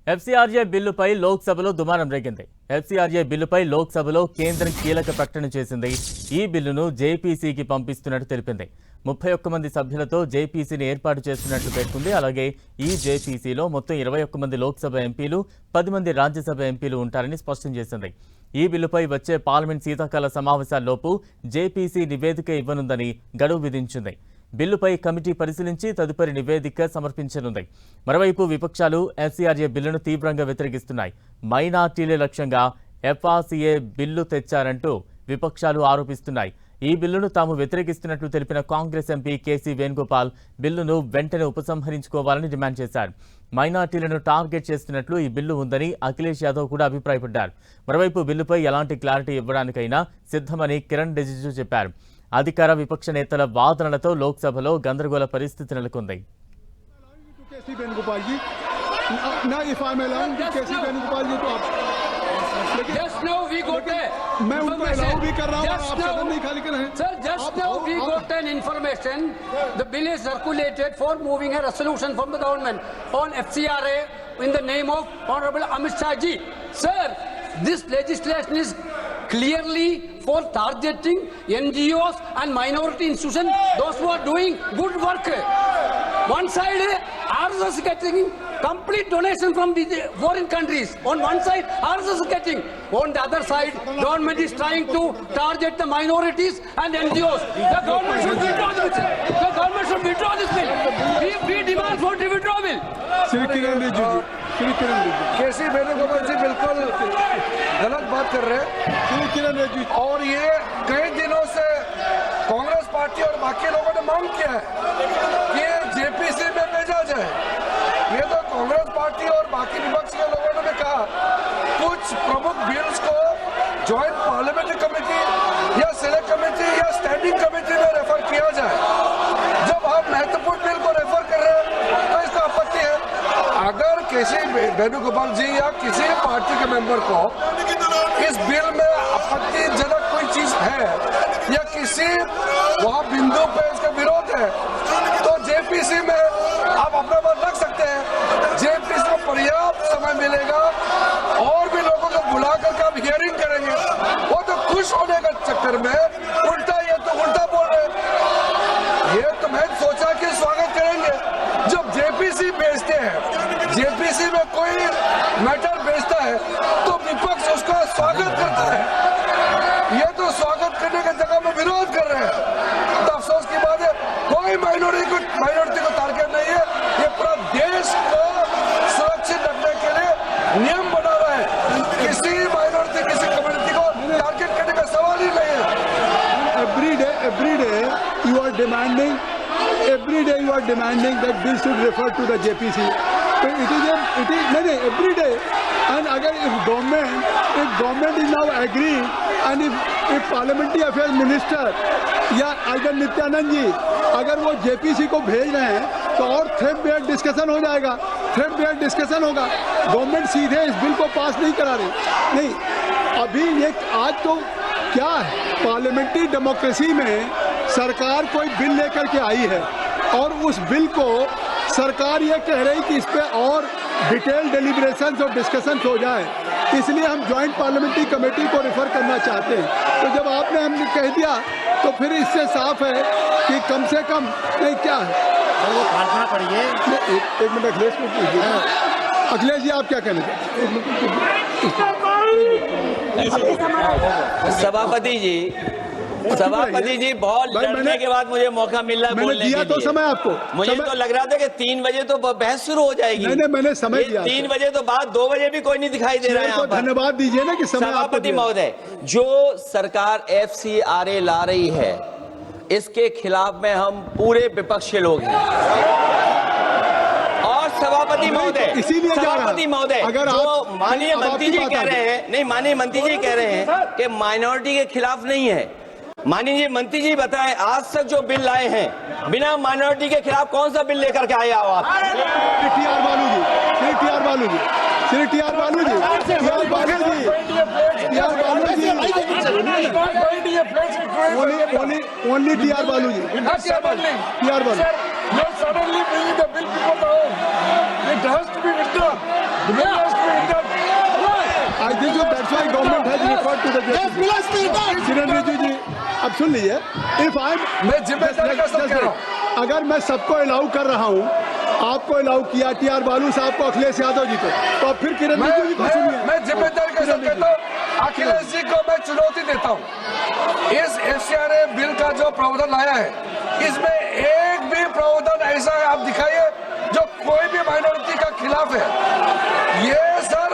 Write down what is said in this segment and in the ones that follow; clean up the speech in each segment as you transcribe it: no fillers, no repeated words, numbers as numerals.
FCRA బిల్లుపై లోక్సభలో దుమారం రేగింది. ఎఫ్సీఆర్ఏ బిల్లుపై లోక్సభలో కేంద్రం కీలక ప్రకటన చేసింది. ఈ బిల్లును జేపీసీకి పంపిస్తున్నట్టు తెలిపింది. 31 మంది సభ్యులతో జేపీసీని ఏర్పాటు చేస్తున్నట్లు పేర్కొంది. అలాగే ఈ జేపీసీలో మొత్తం 21 మంది లోక్సభ ఎంపీలు, 10 మంది రాజ్యసభ ఎంపీలు ఉంటారని స్పష్టం చేసింది. ఈ బిల్లుపై వచ్చే పార్లమెంట్ శీతాకాల సమావేశాల్లోపు జేపీసీ నివేదిక ఇవ్వనుందని గడువు విధించింది. బిల్లుపై కమిటీ పరిశీలించి తదుపరి నివేదిక సమర్పించనుంది. మరోవైపు విపక్షాలు ఎఫ్సీఆర్ఏ బిల్లును తీవ్రంగా వ్యతిరేకిస్తున్నాయి. మైనార్టీలే లక్ష్యంగా ఎఫ్ఆర్సీఏ బిల్లు తెచ్చారంటూ విపక్షాలు ఆరోపిస్తున్నాయి. ఈ బిల్లును తాము వ్యతిరేకిస్తున్నట్లు తెలిపిన కాంగ్రెస్ ఎంపీ కేసీ వేణుగోపాల్ బిల్లును వెంటనే ఉపసంహరించుకోవాలని డిమాండ్ చేశారు. మైనార్టీలను టార్గెట్ చేస్తున్నట్లు ఈ బిల్లు ఉందని అఖిలేష్ యాదవ్ కూడా అభిప్రాయపడ్డారు. మరోవైపు బిల్లుపై ఎలాంటి క్లారిటీ ఇవ్వడానికైనా సిద్ధమని కిరణ్ రిజిజు చెప్పారు. అధికార విపక్ష నేతల వాదనలతో లోక్సభలో గందరగోళ పరిస్థితి నెలకొంది. This legislation is clearly for targeting NGOs and minority institutions, those who are doing good work. One side, RSS is getting complete donation from the foreign countries. On one side, RSS is getting. On the other side, government is trying to target the minorities and NGOs. The government should withdraw this bill. The government should withdraw this bill. We demand for the withdrawal. केसी वेणुगोपाल जी बिल्कुल गलत बात कर रहे हैं और ये कई दिनों से कांग्रेस पार्टी और बाकी लोगों ने मांग किया है कि जेपीसी में भेजा जाए। ये तो कांग्रेस पार्टी और बाकी विपक्ष के लोगों ने भी कहा कुछ प्रमुख बिल्स को ज्वाइंट पार्लियामेंट्री कमेटी या सिलेक्ट कमेटी या स्टैंडिंग कमेटी में रेफर किया जाए। जब आप महत्वपूर्ण बिल को रेफर कर रहे हैं तो इसका आपत्ति है। अगर किसी वेणुगोपाल जी या किसी पार्टी के मेंबर को इस बिल में आपत्तिजनक कोई चीज है या किसी वहां बिंदु पे इसका विरोध है तो जेपीसी में आप अपना बात रख सकते हैं। जेपीसी को पर्याप्त समय मिलेगा और भी लोगों को बुला करके आप हियरिंग करेंगे। वो तो खुश होने के चक्कर में उल्टा ये तो उल्टा बोल रहे हैं। ये तो मैं सोचा कि स्वागत करेंगे। जब जेपीसी भेजते हैं, जेपीसी में कोई मैटर भेजता है तो विपक्ष उसका स्वागत करता है। ये तो स्वागत करने की जगह में विरोध कर रहे हैं। तो अफसोस की बात है कोई माइनॉरिटी को टारगेट नहीं है। ये पूरा देश को सुरक्षित रखने के लिए नियम बना रहा है। किसी माइनॉरिटी किसी कम्युनिटी को टारगेट करने का सवाल ही नहीं है। Every day you are demanding that bill should refer to the JPC. So it is every day. And अगर if government is now agreeing and if parliamentary affairs minister या अगर नित्यानंद जी अगर वो JPC को भेज रहे हैं तो और थ्रेड डिस्कशन हो जाएगा। थ्रेड डिस्कशन होगा। गवर्नमेंट सीधे इस बिल को पास नहीं करा रही। नहीं, अभी ये आज तो क्या है, पार्लियामेंट्री डेमोक्रेसी में सरकार कोई बिल लेकर के आई है और उस बिल को सरकार ये कह रही कि इस पे और डिटेल डेलिब्रेशंस और डिस्कशंस हो जाए, इसलिए हम जॉइंट पार्लियामेंट्री कमेटी को रेफर करना चाहते हैं। तो जब आपने हमने कह दिया तो फिर इससे साफ है कि कम से कम नहीं क्या है वो प्रार्थना पढ़िए। एक मिनट अखिलेश को पूछिए। अखिलेश जी आप क्या कहना चाहते हैं? सभापति जी बहुत लड़ने के बाद मुझे मौका मिल रहा है बोलने दिया के तो लिए। समय आपको मुझे तो लग रहा था कि 3 बजे तो बहस शुरू हो जाएगी। नहीं, मैंने समय दिया। 3 बजे तो बाद 2 बजे भी कोई नहीं दिखाई दे रहा है यहाँ पर। धन्यवाद दीजिए ना कि समय सभापति महोदय, जो सरकार एफसीआरए ला रही है इसके खिलाफ में हम पूरे विपक्ष के लोग हैं। सभापति महोदय, अगर जो माननीय मंत्री जी कह रहे हैं, नहीं माननीय मंत्री जी कह रहे हैं कि माइनॉरिटी के खिलाफ नहीं है। माननीय मंत्री जी बताएं, आज तक जो बिल लाए हैं बिना माइनॉरिटी के खिलाफ कौन सा बिल लेकर के आए हो आप? टी आर बालू जी ओनली टी आर बालू जी Suddenly bringing the bill before the House. It has to be withdrawn. I think so that's why government has referred to the JPC. किरण रिजिजू जी, अब सुन लीजिए, if I'm मैं जिम्मेदारी का सब कह रहा हूँ। अगर मैं सबको अलाउ कर रहा हूँ, आपको अलाउ किया, टीआर बालू साहब को, अखिलेश यादव जी को, तो अब फिर किरण रिजिजू जी को सुनिए। मैं जिम्मेदारी का सब कहता हूँ, अखिलेश जी को मैं चुनौती देता हूँ। इस एफसीआरए बिल का जो प्रावधान आया है, इसमें एक भी प्रावधान ऐसा है, आप दिखाइए, जो कोई भी माइनॉरिटी का खिलाफ है। ये सर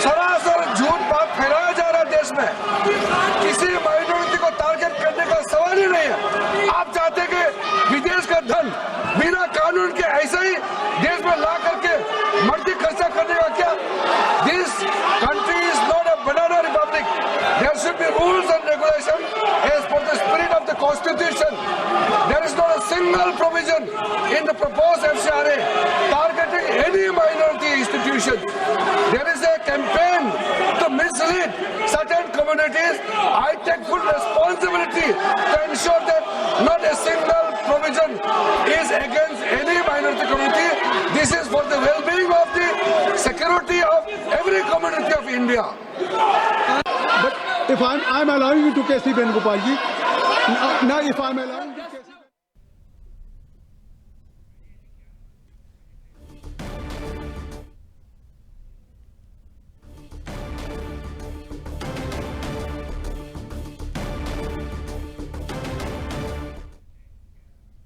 सरासर झूठ बात फैलाया जा रहा है देश में। किसी माइनॉरिटी को टारगेट करने का सवाल ही नहीं है। आप चाहते हैं कि विदेश का धन बिना कानून के ऐसे ही देश में ला करके मर्जी खर्चा करने का क्या? This country is not a banana republic. There should be rules and regulation as per the spirit of the constitution. There is not a single provision in the proposed FCRA targeting any minority institution. There is a campaign to mislead certain communities. I take full responsibility to ensure that not a single provision is against any minority community. This is for the well-being of the security of every community of India. But if I'm allowing you to KC Venugopal ji, now if I'm allowing